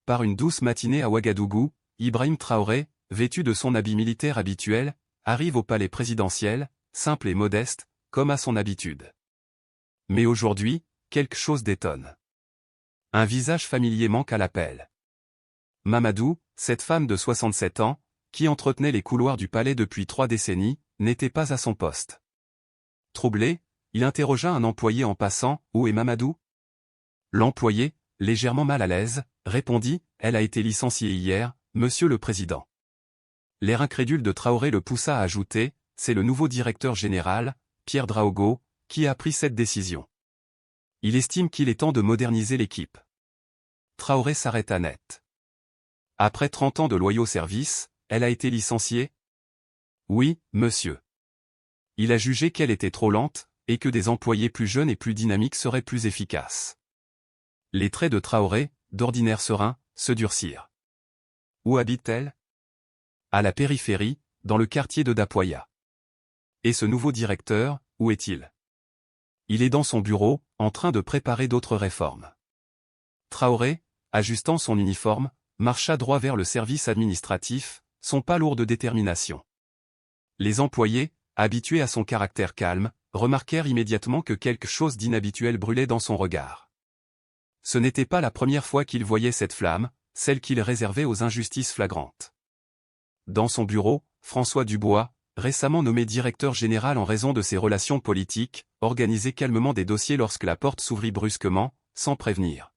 Par une douce matinée à Ouagadougou, Ibrahim Traoré, vêtu de son habit militaire habituel, arrive au palais présidentiel, simple et modeste, comme à son habitude. Mais aujourd'hui, quelque chose d'étonne. Un visage familier manque à l'appel. Mamadou, cette femme de 67 ans, qui entretenait les couloirs du palais depuis 3 décennies, n'était pas à son poste. Troublé, il interrogea un employé en passant « Où est Mamadou ?» L'employé, légèrement mal à l'aise, répondit « Elle a été licenciée hier, monsieur le président. » L'air incrédule de Traoré le poussa à ajouter « C'est le nouveau directeur général, Pierre Draogo, qui a pris cette décision. Il estime qu'il est temps de moderniser l'équipe. » Traoré s'arrêta net. Après 30 ans de loyaux services, elle a été licenciée ? Oui, monsieur. Il a jugé qu'elle était trop lente, et que des employés plus jeunes et plus dynamiques seraient plus efficaces. Les traits de Traoré, d'ordinaire sereins, se durcirent. Où habite-t-elle ? À la périphérie, dans le quartier de Dapoya. Et ce nouveau directeur, où est-il ? Il est dans son bureau, en train de préparer d'autres réformes. Traoré, ajustant son uniforme, marcha droit vers le service administratif, son pas lourd de détermination. Les employés, habitués à son caractère calme, remarquèrent immédiatement que quelque chose d'inhabituel brûlait dans son regard. Ce n'était pas la première fois qu'il voyait cette flamme, celle qu'il réservait aux injustices flagrantes. Dans son bureau, François Dubois, récemment nommé directeur général en raison de ses relations politiques, organisait calmement des dossiers lorsque la porte s'ouvrit brusquement, sans prévenir.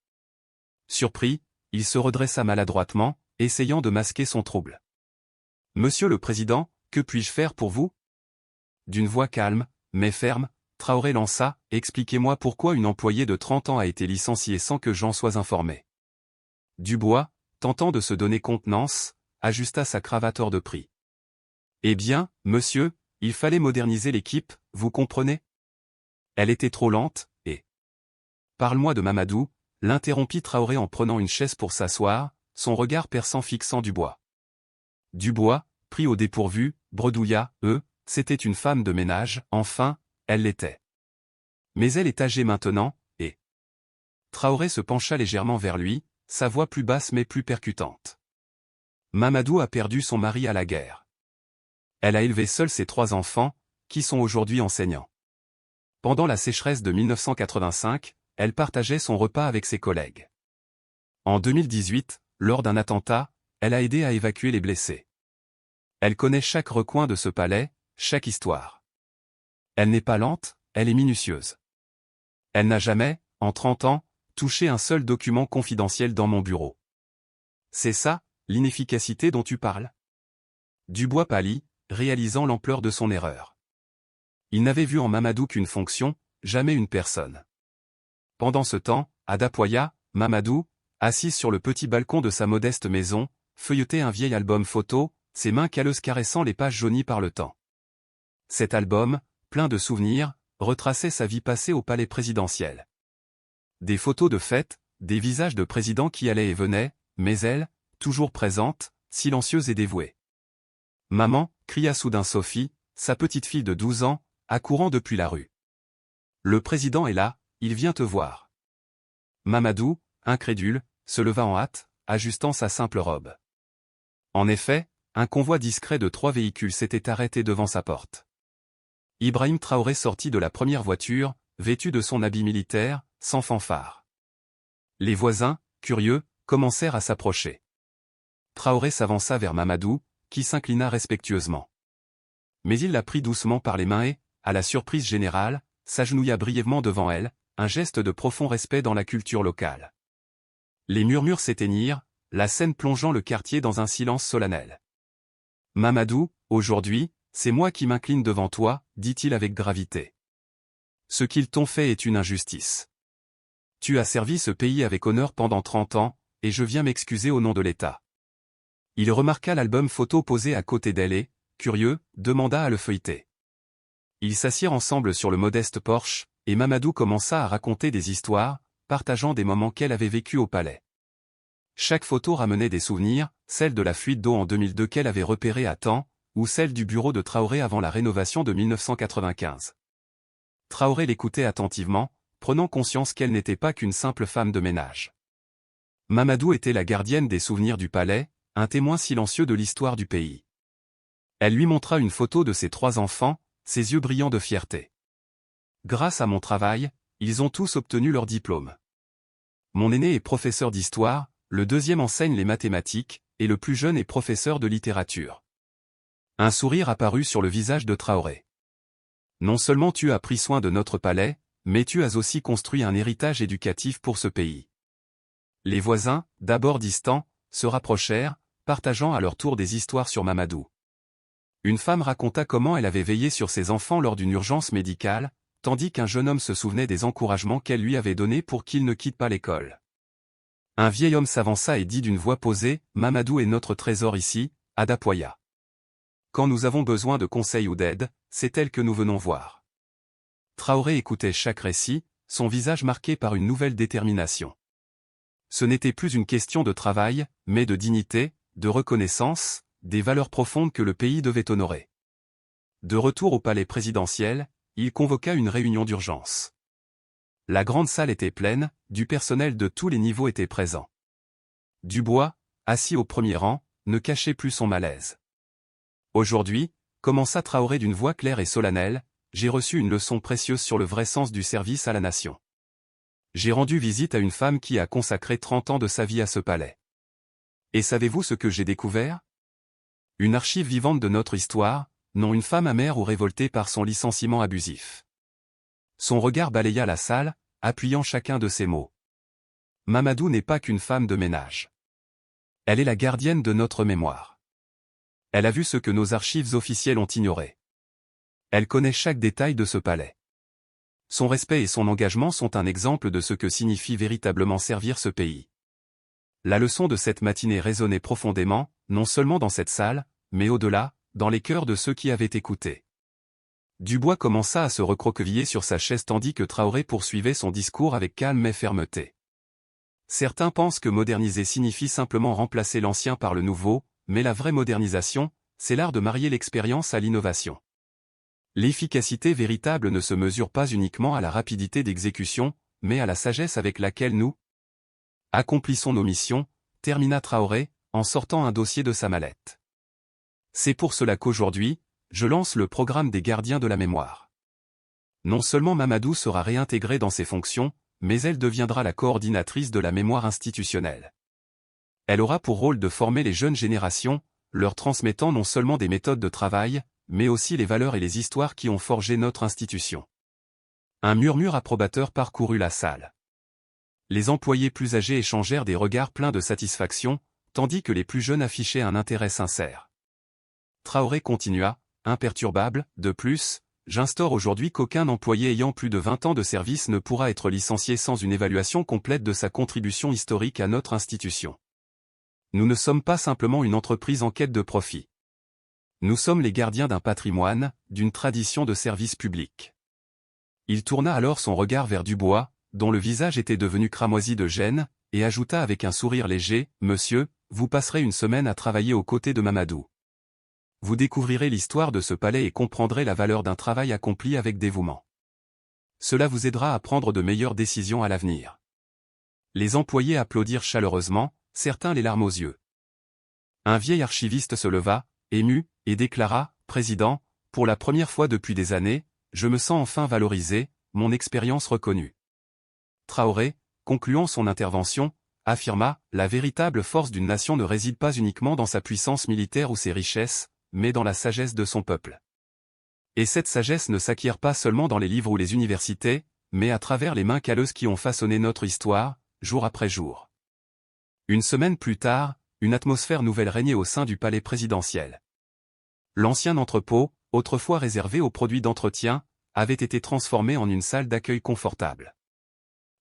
Surpris, il se redressa maladroitement, essayant de masquer son trouble. « Monsieur le Président, que puis-je faire pour vous ?» D'une voix calme, mais ferme, Traoré lança « Expliquez-moi pourquoi une employée de 30 ans a été licenciée sans que j'en sois informé. » Dubois, tentant de se donner contenance, ajusta sa cravate hors de prix. « Eh bien, monsieur, il fallait moderniser l'équipe, vous comprenez ? Elle était trop lente, et... » « Parle-moi de Mamadou », l'interrompit Traoré en prenant une chaise pour s'asseoir, son regard perçant fixant Dubois. Dubois, pris au dépourvu, bredouilla « C'était une femme de ménage, enfin, elle l'était. Mais elle est âgée maintenant, et... » Traoré se pencha légèrement vers lui, sa voix plus basse mais plus percutante. « Mamadou a perdu son mari à la guerre. Elle a élevé seule ses 3 enfants, qui sont aujourd'hui enseignants. Pendant la sécheresse de 1985, elle partageait son repas avec ses collègues. En 2018, lors d'un attentat, elle a aidé à évacuer les blessés. Elle connaît chaque recoin de ce palais, chaque histoire. Elle n'est pas lente, elle est minutieuse. Elle n'a jamais, en 30 ans, touché un seul document confidentiel dans mon bureau. C'est ça, l'inefficacité dont tu parles ? » Dubois pâlit, réalisant l'ampleur de son erreur. Il n'avait vu en Mamadou qu'une fonction, jamais une personne. Pendant ce temps, à Dapoya, Mamadou, assise sur le petit balcon de sa modeste maison, feuilletait un vieil album photo, ses mains calleuses caressant les pages jaunies par le temps. Cet album, plein de souvenirs, retraçait sa vie passée au palais présidentiel. Des photos de fêtes, des visages de présidents qui allaient et venaient, mais elle, toujours présente, silencieuse et dévouée. « Maman !» cria soudain Sophie, sa petite fille de 12 ans, accourant depuis la rue. « Le président est là, il vient te voir. » Mamadou, incrédule, se leva en hâte, ajustant sa simple robe. En effet, un convoi discret de 3 véhicules s'était arrêté devant sa porte. Ibrahim Traoré sortit de la première voiture, vêtu de son habit militaire, sans fanfare. Les voisins, curieux, commencèrent à s'approcher. Traoré s'avança vers Mamadou, qui s'inclina respectueusement. Mais il la prit doucement par les mains et, à la surprise générale, s'agenouilla brièvement devant elle, un geste de profond respect dans la culture locale. Les murmures s'éteignirent, la scène plongeant le quartier dans un silence solennel. « Mamadou, aujourd'hui, c'est moi qui m'incline devant toi, dit-il avec gravité. Ce qu'ils t'ont fait est une injustice. Tu as servi ce pays avec honneur pendant 30 ans, et je viens m'excuser au nom de l'État. » Il remarqua l'album photo posé à côté d'elle et, curieux, demanda à le feuilleter. Ils s'assirent ensemble sur le modeste porche, et Mamadou commença à raconter des histoires, partageant des moments qu'elle avait vécus au palais. Chaque photo ramenait des souvenirs, celle de la fuite d'eau en 2002 qu'elle avait repérée à temps, ou celle du bureau de Traoré avant la rénovation de 1995. Traoré l'écoutait attentivement, prenant conscience qu'elle n'était pas qu'une simple femme de ménage. Mamadou était la gardienne des souvenirs du palais, un témoin silencieux de l'histoire du pays. Elle lui montra une photo de ses 3 enfants, ses yeux brillants de fierté. Grâce à mon travail, ils ont tous obtenu leur diplôme. Mon aîné est professeur d'histoire, le deuxième enseigne les mathématiques, et le plus jeune est professeur de littérature. Un sourire apparut sur le visage de Traoré. Non seulement tu as pris soin de notre palais, mais tu as aussi construit un héritage éducatif pour ce pays. Les voisins, d'abord distants, se rapprochèrent, partageant à leur tour des histoires sur Mamadou. Une femme raconta comment elle avait veillé sur ses enfants lors d'une urgence médicale, tandis qu'un jeune homme se souvenait des encouragements qu'elle lui avait donnés pour qu'il ne quitte pas l'école. Un vieil homme s'avança et dit d'une voix posée, « Mamadou est notre trésor ici, à Dapoya. Quand nous avons besoin de conseils ou d'aide, c'est elle que nous venons voir. » Traoré écoutait chaque récit, son visage marqué par une nouvelle détermination. Ce n'était plus une question de travail, mais de dignité, de reconnaissance, des valeurs profondes que le pays devait honorer. De retour au palais présidentiel, il convoqua une réunion d'urgence. La grande salle était pleine, du personnel de tous les niveaux était présent. Dubois, assis au premier rang, ne cachait plus son malaise. Aujourd'hui, commença Traoré d'une voix claire et solennelle, j'ai reçu une leçon précieuse sur le vrai sens du service à la nation. J'ai rendu visite à une femme qui a consacré 30 ans de sa vie à ce palais. Et savez-vous ce que j'ai découvert? Une archive vivante de notre histoire, non une femme amère ou révoltée par son licenciement abusif. Son regard balaya la salle, appuyant chacun de ses mots. Mamadou n'est pas qu'une femme de ménage. Elle est la gardienne de notre mémoire. Elle a vu ce que nos archives officielles ont ignoré. Elle connaît chaque détail de ce palais. Son respect et son engagement sont un exemple de ce que signifie véritablement servir ce pays. La leçon de cette matinée résonnait profondément, non seulement dans cette salle, mais au-delà, dans les cœurs de ceux qui avaient écouté. Dubois commença à se recroqueviller sur sa chaise tandis que Traoré poursuivait son discours avec calme mais fermeté. Certains pensent que moderniser signifie simplement remplacer l'ancien par le nouveau, mais la vraie modernisation, c'est l'art de marier l'expérience à l'innovation. L'efficacité véritable ne se mesure pas uniquement à la rapidité d'exécution, mais à la sagesse avec laquelle nous accomplissons nos missions, termina Traoré, en sortant un dossier de sa mallette. C'est pour cela qu'aujourd'hui, je lance le programme des gardiens de la mémoire. Non seulement Mamadou sera réintégrée dans ses fonctions, mais elle deviendra la coordinatrice de la mémoire institutionnelle. Elle aura pour rôle de former les jeunes générations, leur transmettant non seulement des méthodes de travail, mais aussi les valeurs et les histoires qui ont forgé notre institution. Un murmure approbateur parcourut la salle. Les employés plus âgés échangèrent des regards pleins de satisfaction, tandis que les plus jeunes affichaient un intérêt sincère. Traoré continua, imperturbable, de plus, j'instaure aujourd'hui qu'aucun employé ayant plus de 20 ans de service ne pourra être licencié sans une évaluation complète de sa contribution historique à notre institution. Nous ne sommes pas simplement une entreprise en quête de profit. Nous sommes les gardiens d'un patrimoine, d'une tradition de service public. Il tourna alors son regard vers Dubois, dont le visage était devenu cramoisi de gêne, et ajouta avec un sourire léger, « Monsieur, vous passerez une semaine à travailler aux côtés de Mamadou. Vous découvrirez l'histoire de ce palais et comprendrez la valeur d'un travail accompli avec dévouement. Cela vous aidera à prendre de meilleures décisions à l'avenir. » Les employés applaudirent chaleureusement, certains les larmes aux yeux. Un vieil archiviste se leva, ému, et déclara, « Président, pour la première fois depuis des années, je me sens enfin valorisé, mon expérience reconnue. » Traoré, concluant son intervention, affirma, « La véritable force d'une nation ne réside pas uniquement dans sa puissance militaire ou ses richesses, mais dans la sagesse de son peuple. Et cette sagesse ne s'acquiert pas seulement dans les livres ou les universités, mais à travers les mains calleuses qui ont façonné notre histoire, jour après jour. » Une semaine plus tard, une atmosphère nouvelle régnait au sein du palais présidentiel. L'ancien entrepôt, autrefois réservé aux produits d'entretien, avait été transformé en une salle d'accueil confortable.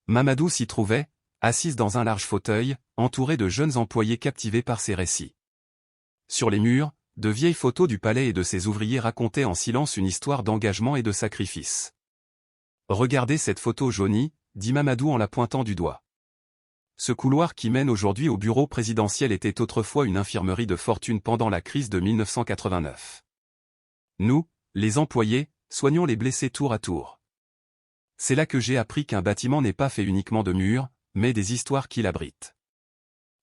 Mamadou s'y trouvait, assise dans un large fauteuil, entourée de jeunes employés captivés par ses récits. Sur les murs, de vieilles photos du palais et de ses ouvriers racontaient en silence une histoire d'engagement et de sacrifice. « Regardez cette photo jaunie, » dit Mamadou en la pointant du doigt. Ce couloir qui mène aujourd'hui au bureau présidentiel était autrefois une infirmerie de fortune pendant la crise de 1989. Nous, les employés, soignons les blessés tour à tour. C'est là que j'ai appris qu'un bâtiment n'est pas fait uniquement de murs, mais des histoires qui l'abritent.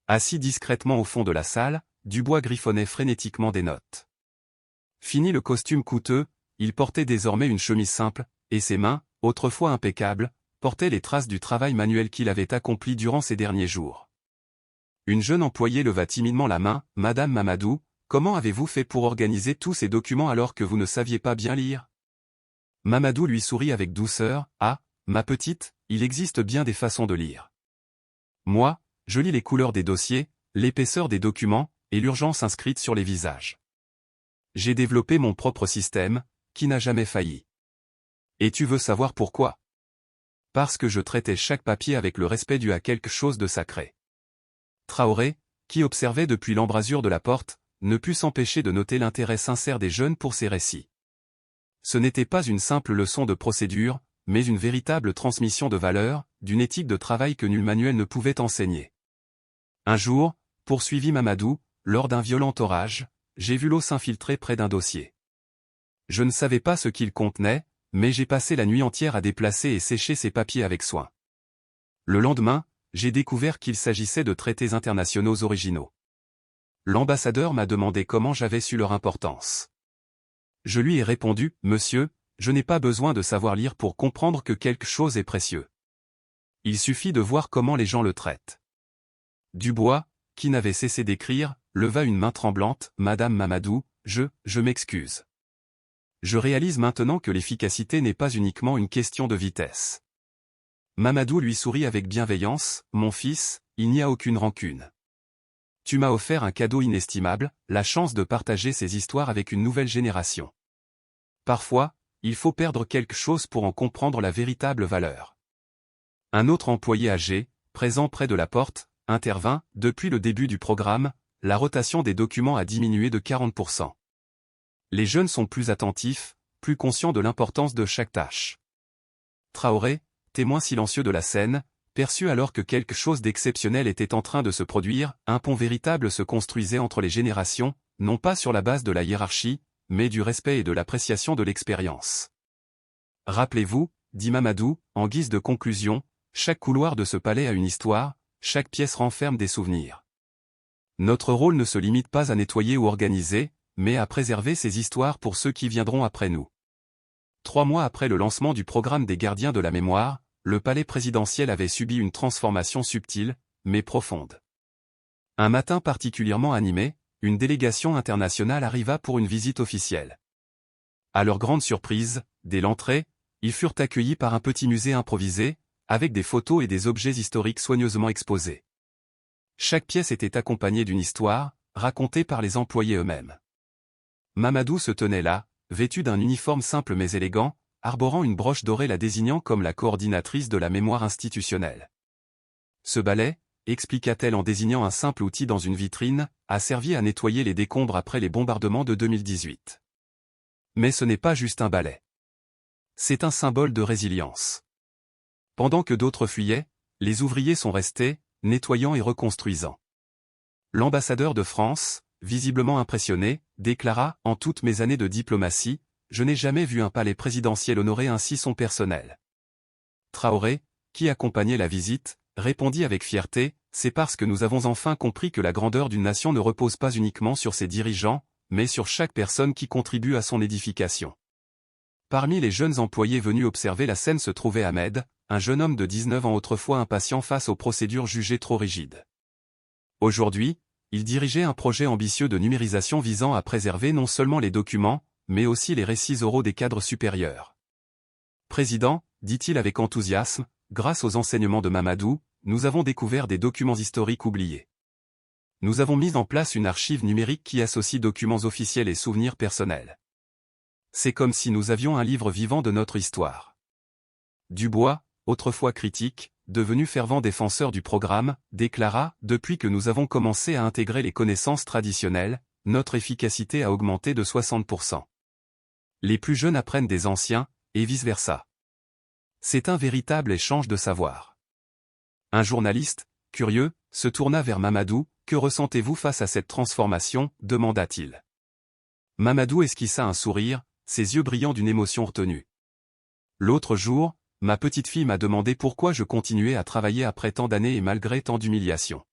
Assis discrètement au fond de la salle, Dubois griffonnait frénétiquement des notes. Fini le costume coûteux, il portait désormais une chemise simple, et ses mains, autrefois impeccables, portaient les traces du travail manuel qu'il avait accompli durant ces derniers jours. Une jeune employée leva timidement la main. « Madame Mamadou, comment avez-vous fait pour organiser tous ces documents alors que vous ne saviez pas bien lire ?» Mamadou lui sourit avec douceur. « Ah, ma petite, il existe bien des façons de lire. Moi, je lis les couleurs des dossiers, l'épaisseur des documents, et l'urgence inscrite sur les visages. J'ai développé mon propre système, qui n'a jamais failli. Et tu veux savoir pourquoi? Parce que je traitais chaque papier avec le respect dû à quelque chose de sacré. » Traoré, qui observait depuis l'embrasure de la porte, ne put s'empêcher de noter l'intérêt sincère des jeunes pour ces récits. Ce n'était pas une simple leçon de procédure, mais une véritable transmission de valeurs, d'une éthique de travail que nul manuel ne pouvait enseigner. Un jour, poursuivit Mamadou, lors d'un violent orage, j'ai vu l'eau s'infiltrer près d'un dossier. Je ne savais pas ce qu'il contenait, mais j'ai passé la nuit entière à déplacer et sécher ces papiers avec soin. Le lendemain, j'ai découvert qu'il s'agissait de traités internationaux originaux. L'ambassadeur m'a demandé comment j'avais su leur importance. Je lui ai répondu, « Monsieur, je n'ai pas besoin de savoir lire pour comprendre que quelque chose est précieux. Il suffit de voir comment les gens le traitent. » Dubois, qui n'avait cessé d'écrire, leva une main tremblante. « Madame Mamadou, je m'excuse. Je réalise maintenant que l'efficacité n'est pas uniquement une question de vitesse. » Mamadou lui sourit avec bienveillance. « Mon fils, il n'y a aucune rancune. Tu m'as offert un cadeau inestimable, la chance de partager ces histoires avec une nouvelle génération. Parfois, il faut perdre quelque chose pour en comprendre la véritable valeur. » Un autre employé âgé, présent près de la porte, intervint. « Depuis le début du programme, la rotation des documents a diminué de 40%. Les jeunes sont plus attentifs, plus conscients de l'importance de chaque tâche. » Traoré, témoin silencieux de la scène, perçut alors que quelque chose d'exceptionnel était en train de se produire. Un pont véritable se construisait entre les générations, non pas sur la base de la hiérarchie, mais du respect et de l'appréciation de l'expérience. « Rappelez-vous, » dit Mamadou, en guise de conclusion, « chaque couloir de ce palais a une histoire, chaque pièce renferme des souvenirs. Notre rôle ne se limite pas à nettoyer ou organiser, mais à préserver ces histoires pour ceux qui viendront après nous. » 3 mois après le lancement du programme des gardiens de la mémoire, le palais présidentiel avait subi une transformation subtile, mais profonde. Un matin particulièrement animé, une délégation internationale arriva pour une visite officielle. À leur grande surprise, dès l'entrée, ils furent accueillis par un petit musée improvisé, avec des photos et des objets historiques soigneusement exposés. Chaque pièce était accompagnée d'une histoire, racontée par les employés eux-mêmes. Mamadou se tenait là, vêtu d'un uniforme simple mais élégant, arborant une broche dorée la désignant comme la coordinatrice de la mémoire institutionnelle. Ce balai, expliqua-t-elle en désignant un simple outil dans une vitrine, a servi à nettoyer les décombres après les bombardements de 2018. Mais ce n'est pas juste un balai. C'est un symbole de résilience. Pendant que d'autres fuyaient, les ouvriers sont restés, nettoyant et reconstruisant. L'ambassadeur de France, visiblement impressionné, déclara « En toutes mes années de diplomatie, je n'ai jamais vu un palais présidentiel honorer ainsi son personnel. » Traoré, qui accompagnait la visite, répondit avec fierté « C'est parce que nous avons enfin compris que la grandeur d'une nation ne repose pas uniquement sur ses dirigeants, mais sur chaque personne qui contribue à son édification. » Parmi les jeunes employés venus observer la scène se trouvait Ahmed, un jeune homme de 19 ans autrefois impatient face aux procédures jugées trop rigides. Aujourd'hui, il dirigeait un projet ambitieux de numérisation visant à préserver non seulement les documents, mais aussi les récits oraux des cadres supérieurs. « Président, dit-il avec enthousiasme, grâce aux enseignements de Mamadou, nous avons découvert des documents historiques oubliés. Nous avons mis en place une archive numérique qui associe documents officiels et souvenirs personnels. C'est comme si nous avions un livre vivant de notre histoire. » Dubois, autrefois critique, devenu fervent défenseur du programme, déclara « Depuis que nous avons commencé à intégrer les connaissances traditionnelles, notre efficacité a augmenté de 60%. Les plus jeunes apprennent des anciens, et vice-versa. C'est un véritable échange de savoir. » Un journaliste, curieux, se tourna vers Mamadou. « Que ressentez-vous face à cette transformation ?» demanda-t-il. Mamadou esquissa un sourire, ses yeux brillant d'une émotion retenue. « L'autre jour, ma petite fille m'a demandé pourquoi je continuais à travailler après tant d'années et malgré tant d'humiliations.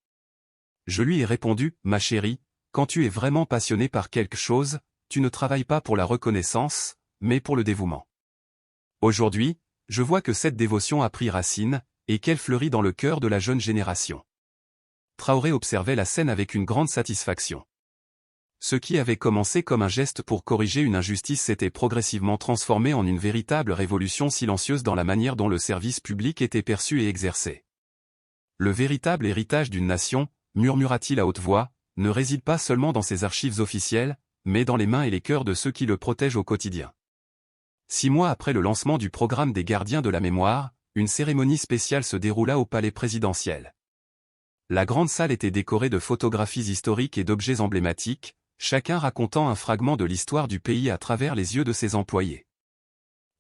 Je lui ai répondu, ma chérie, quand tu es vraiment passionné par quelque chose, tu ne travailles pas pour la reconnaissance, mais pour le dévouement. Aujourd'hui, je vois que cette dévotion a pris racine, et qu'elle fleurit dans le cœur de la jeune génération. Traoré observait la scène avec une grande satisfaction. Ce qui avait commencé comme un geste pour corriger une injustice s'était progressivement transformé en une véritable révolution silencieuse dans la manière dont le service public était perçu et exercé. Le véritable héritage d'une nation, murmura-t-il à haute voix, ne réside pas seulement dans ses archives officielles, mais dans les mains et les cœurs de ceux qui le protègent au quotidien. 6 mois après le lancement du programme des gardiens de la mémoire, une cérémonie spéciale se déroula au palais présidentiel. La grande salle était décorée de photographies historiques et d'objets emblématiques, chacun racontant un fragment de l'histoire du pays à travers les yeux de ses employés.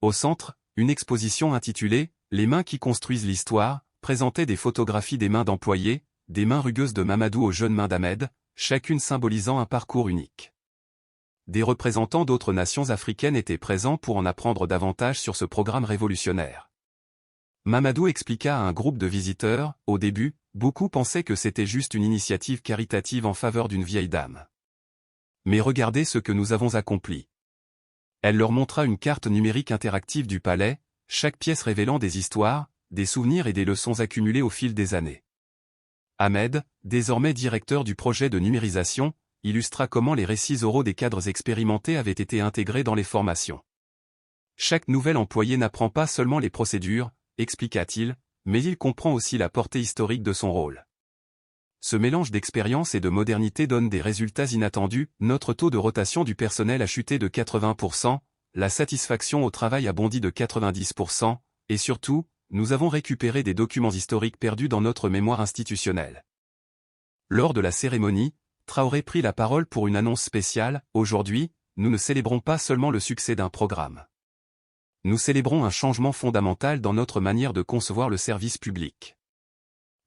Au centre, une exposition intitulée « Les mains qui construisent l'histoire » présentait des photographies des mains d'employés, des mains rugueuses de Mamadou aux jeunes mains d'Ahmed, chacune symbolisant un parcours unique. Des représentants d'autres nations africaines étaient présents pour en apprendre davantage sur ce programme révolutionnaire. Mamadou expliqua à un groupe de visiteurs, au début, beaucoup pensaient que c'était juste une initiative caritative en faveur d'une vieille dame. Mais regardez ce que nous avons accompli. Elle leur montra une carte numérique interactive du palais, chaque pièce révélant des histoires, des souvenirs et des leçons accumulées au fil des années. Ahmed, désormais directeur du projet de numérisation, illustra comment les récits oraux des cadres expérimentés avaient été intégrés dans les formations. Chaque nouvel employé n'apprend pas seulement les procédures, expliqua-t-il, mais il comprend aussi la portée historique de son rôle. Ce mélange d'expérience et de modernité donne des résultats inattendus, notre taux de rotation du personnel a chuté de 80%, la satisfaction au travail a bondi de 90%, et surtout, nous avons récupéré des documents historiques perdus dans notre mémoire institutionnelle. Lors de la cérémonie, Traoré prit la parole pour une annonce spéciale. Aujourd'hui, nous ne célébrons pas seulement le succès d'un programme. Nous célébrons un changement fondamental dans notre manière de concevoir le service public.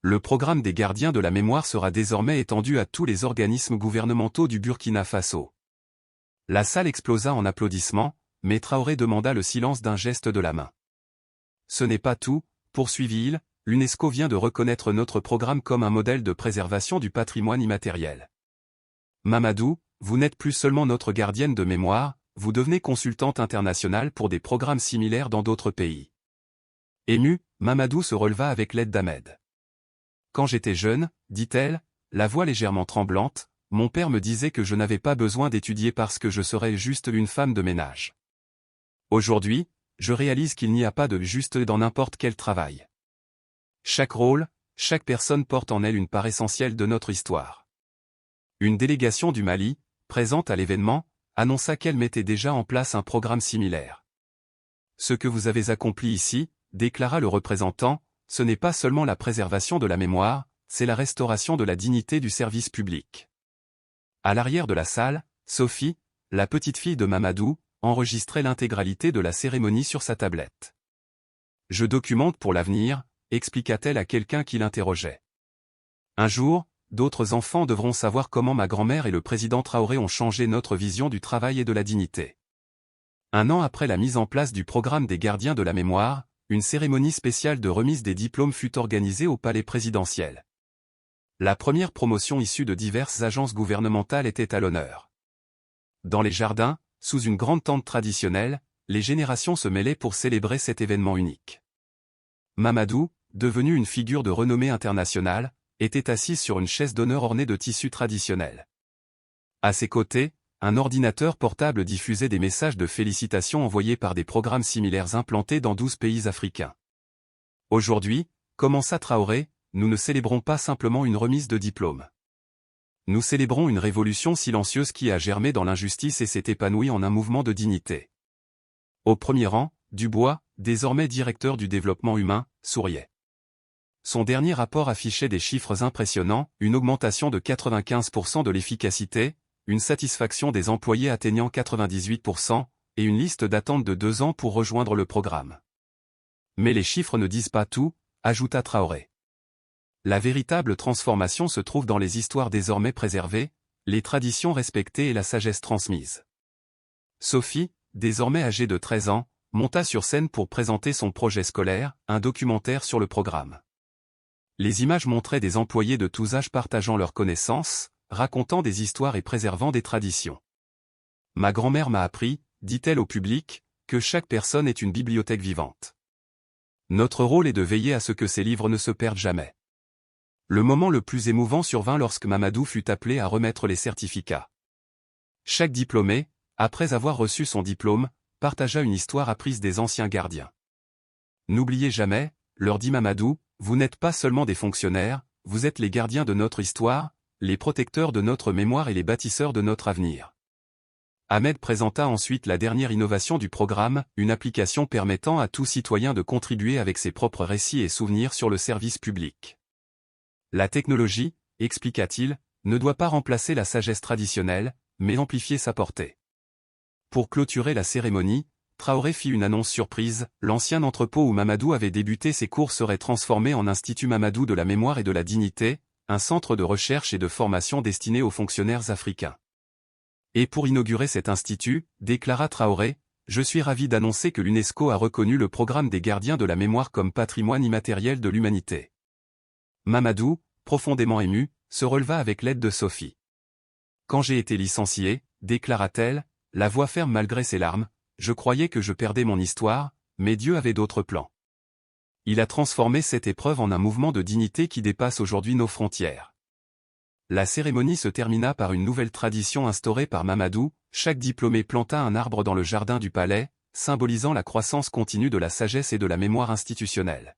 Le programme des gardiens de la mémoire sera désormais étendu à tous les organismes gouvernementaux du Burkina Faso. La salle explosa en applaudissements, mais Traoré demanda le silence d'un geste de la main. Ce n'est pas tout, poursuivit-il, l'UNESCO vient de reconnaître notre programme comme un modèle de préservation du patrimoine immatériel. Mamadou, vous n'êtes plus seulement notre gardienne de mémoire, vous devenez consultante internationale pour des programmes similaires dans d'autres pays. Émue, Mamadou se releva avec l'aide d'Ahmed. Quand j'étais jeune, dit-elle, la voix légèrement tremblante, mon père me disait que je n'avais pas besoin d'étudier parce que je serais juste une femme de ménage. Aujourd'hui, je réalise qu'il n'y a pas de juste dans n'importe quel travail. Chaque rôle, chaque personne porte en elle une part essentielle de notre histoire. Une délégation du Mali, présente à l'événement, annonça qu'elle mettait déjà en place un programme similaire. Ce que vous avez accompli ici, déclara le représentant, ce n'est pas seulement la préservation de la mémoire, c'est la restauration de la dignité du service public. À l'arrière de la salle, Sophie, la petite fille de Mamadou, enregistrait l'intégralité de la cérémonie sur sa tablette. Je documente pour l'avenir, expliqua-t-elle à quelqu'un qui l'interrogeait. Un jour, d'autres enfants devront savoir comment ma grand-mère et le président Traoré ont changé notre vision du travail et de la dignité. 1 an après la mise en place du programme des gardiens de la mémoire, une cérémonie spéciale de remise des diplômes fut organisée au palais présidentiel. La première promotion issue de diverses agences gouvernementales était à l'honneur. Dans les jardins, sous une grande tente traditionnelle, les générations se mêlaient pour célébrer cet événement unique. Mamadou, devenu une figure de renommée internationale, était assise sur une chaise d'honneur ornée de tissus traditionnels. À ses côtés, un ordinateur portable diffusait des messages de félicitations envoyés par des programmes similaires implantés dans 12 pays africains. Aujourd'hui, commença Traoré, nous ne célébrons pas simplement une remise de diplôme. Nous célébrons une révolution silencieuse qui a germé dans l'injustice et s'est épanouie en un mouvement de dignité. Au premier rang, Dubois, désormais directeur du développement humain, souriait. Son dernier rapport affichait des chiffres impressionnants, une augmentation de 95% de l'efficacité, une satisfaction des employés atteignant 98%, et une liste d'attente de 2 ans pour rejoindre le programme. Mais les chiffres ne disent pas tout, ajouta Traoré. La véritable transformation se trouve dans les histoires désormais préservées, les traditions respectées et la sagesse transmise. Sophie, désormais âgée de 13 ans, monta sur scène pour présenter son projet scolaire, un documentaire sur le programme. Les images montraient des employés de tous âges partageant leurs connaissances, racontant des histoires et préservant des traditions. Ma grand-mère m'a appris, dit-elle au public, que chaque personne est une bibliothèque vivante. Notre rôle est de veiller à ce que ces livres ne se perdent jamais. Le moment le plus émouvant survint lorsque Mamadou fut appelé à remettre les certificats. Chaque diplômé, après avoir reçu son diplôme, partagea une histoire apprise des anciens gardiens. N'oubliez jamais, leur dit Mamadou, vous n'êtes pas seulement des fonctionnaires, vous êtes les gardiens de notre histoire, les protecteurs de notre mémoire et les bâtisseurs de notre avenir. Ahmed présenta ensuite la dernière innovation du programme, une application permettant à tout citoyen de contribuer avec ses propres récits et souvenirs sur le service public. La technologie, expliqua-t-il, ne doit pas remplacer la sagesse traditionnelle, mais amplifier sa portée. Pour clôturer la cérémonie, Traoré fit une annonce surprise, l'ancien entrepôt où Mamadou avait débuté ses cours serait transformé en Institut Mamadou de la mémoire et de la dignité, un centre de recherche et de formation destiné aux fonctionnaires africains. Et pour inaugurer cet institut, déclara Traoré, je suis ravi d'annoncer que l'UNESCO a reconnu le programme des gardiens de la mémoire comme patrimoine immatériel de l'humanité. Mamadou, profondément ému, se releva avec l'aide de Sophie. Quand j'ai été licenciée, déclara-t-elle, la voix ferme malgré ses larmes, je croyais que je perdais mon histoire, mais Dieu avait d'autres plans. Il a transformé cette épreuve en un mouvement de dignité qui dépasse aujourd'hui nos frontières. La cérémonie se termina par une nouvelle tradition instaurée par Mamadou, chaque diplômé planta un arbre dans le jardin du palais, symbolisant la croissance continue de la sagesse et de la mémoire institutionnelle.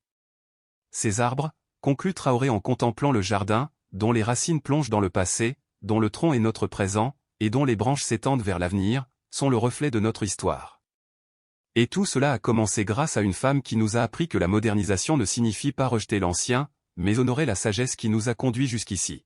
Ces arbres, conclut Traoré en contemplant le jardin, dont les racines plongent dans le passé, dont le tronc est notre présent, et dont les branches s'étendent vers l'avenir, sont le reflet de notre histoire. Et tout cela a commencé grâce à une femme qui nous a appris que la modernisation ne signifie pas rejeter l'ancien, mais honorer la sagesse qui nous a conduits jusqu'ici.